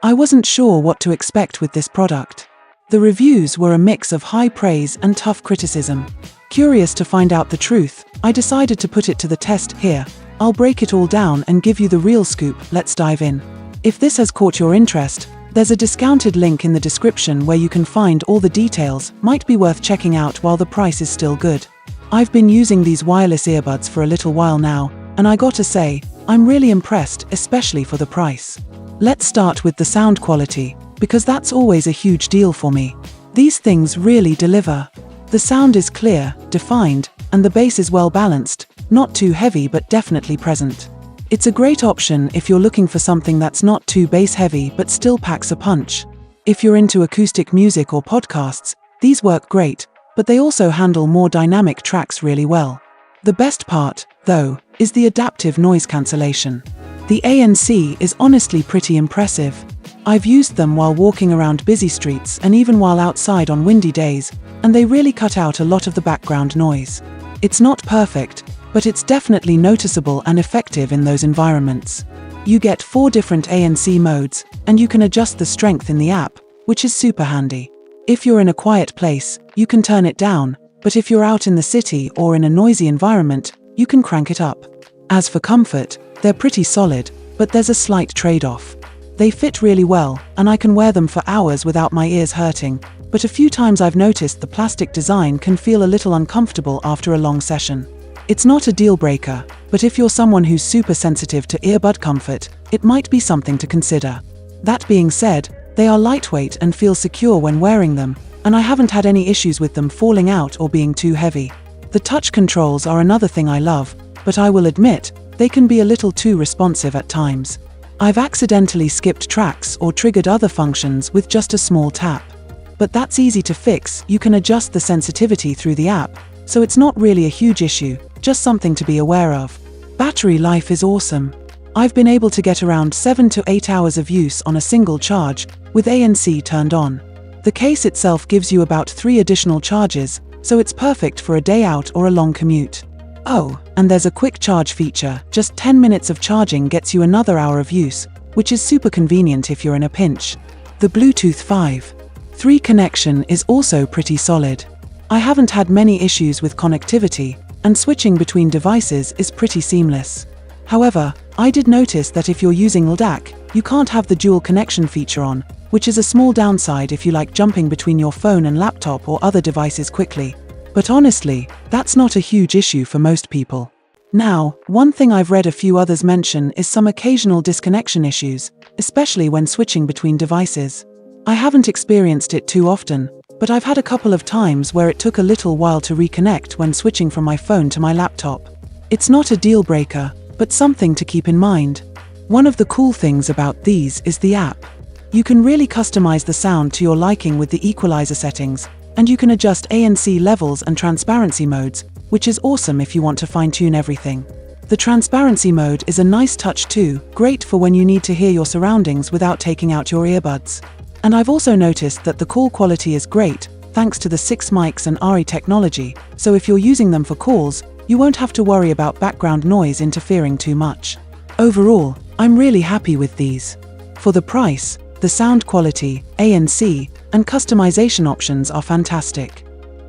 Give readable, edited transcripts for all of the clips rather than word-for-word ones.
I wasn't sure what to expect with this product. The reviews were a mix of high praise and tough criticism. Curious to find out the truth, I decided to put it to the test here. I'll break it all down and give you the real scoop. Let's dive in. If this has caught your interest, there's a discounted link in the description where you can find all the details. Might be worth checking out while the price is still good. I've been using these wireless earbuds for a little while now, and I gotta say, I'm really impressed, especially for the price. Let's start with the sound quality, because that's always a huge deal for me. These things really deliver. The sound is clear, defined, and the bass is well balanced, not too heavy but definitely present. It's a great option if you're looking for something that's not too bass heavy but still packs a punch. If you're into acoustic music or podcasts, these work great, but they also handle more dynamic tracks really well. The best part, though, is the adaptive noise cancellation. The ANC is honestly pretty impressive. I've used them while walking around busy streets and even while outside on windy days, and they really cut out a lot of the background noise. It's not perfect, but it's definitely noticeable and effective in those environments. You get 4 different ANC modes, and you can adjust the strength in the app, which is super handy. If you're in a quiet place, you can turn it down, but if you're out in the city or in a noisy environment, you can crank it up. As for comfort, they're pretty solid, but there's a slight trade-off. They fit really well, and I can wear them for hours without my ears hurting, but a few times I've noticed the plastic design can feel a little uncomfortable after a long session. It's not a deal breaker, but if you're someone who's super sensitive to earbud comfort, it might be something to consider. That being said, they are lightweight and feel secure when wearing them, and I haven't had any issues with them falling out or being too heavy. The touch controls are another thing I love, but I will admit, they can be a little too responsive at times. I've accidentally skipped tracks or triggered other functions with just a small tap. But that's easy to fix. You can adjust the sensitivity through the app, so it's not really a huge issue, just something to be aware of. Battery life is awesome. I've been able to get around 7 to 8 hours of use on a single charge, with ANC turned on. The case itself gives you about 3 additional charges, so it's perfect for a day out or a long commute. Oh, and there's a quick charge feature. Just 10 minutes of charging gets you another hour of use, which is super convenient if you're in a pinch. The Bluetooth 5.3 connection is also pretty solid. I haven't had many issues with connectivity, and switching between devices is pretty seamless. However, I did notice that if you're using LDAC, you can't have the dual connection feature on, which is a small downside if you like jumping between your phone and laptop or other devices quickly. But honestly, that's not a huge issue for most people. Now, one thing I've read a few others mention is some occasional disconnection issues, especially when switching between devices. I haven't experienced it too often, but I've had a couple of times where it took a little while to reconnect when switching from my phone to my laptop. It's not a deal breaker, but something to keep in mind. One of the cool things about these is the app. You can really customize the sound to your liking with the equalizer settings, and you can adjust ANC levels and transparency modes, which is awesome if you want to fine-tune everything. The transparency mode is a nice touch too, great for when you need to hear your surroundings without taking out your earbuds. And I've also noticed that the call quality is great, thanks to the 6 mics and RE technology, so if you're using them for calls, you won't have to worry about background noise interfering too much. Overall, I'm really happy with these. For the price, the sound quality, ANC, and customization options are fantastic.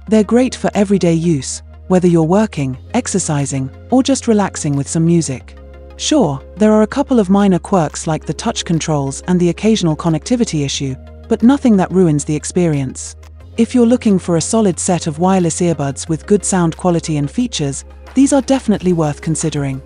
They're great for everyday use, whether you're working, exercising, or just relaxing with some music. Sure, there are a couple of minor quirks like the touch controls and the occasional connectivity issue, but nothing that ruins the experience. If you're looking for a solid set of wireless earbuds with good sound quality and features, these are definitely worth considering.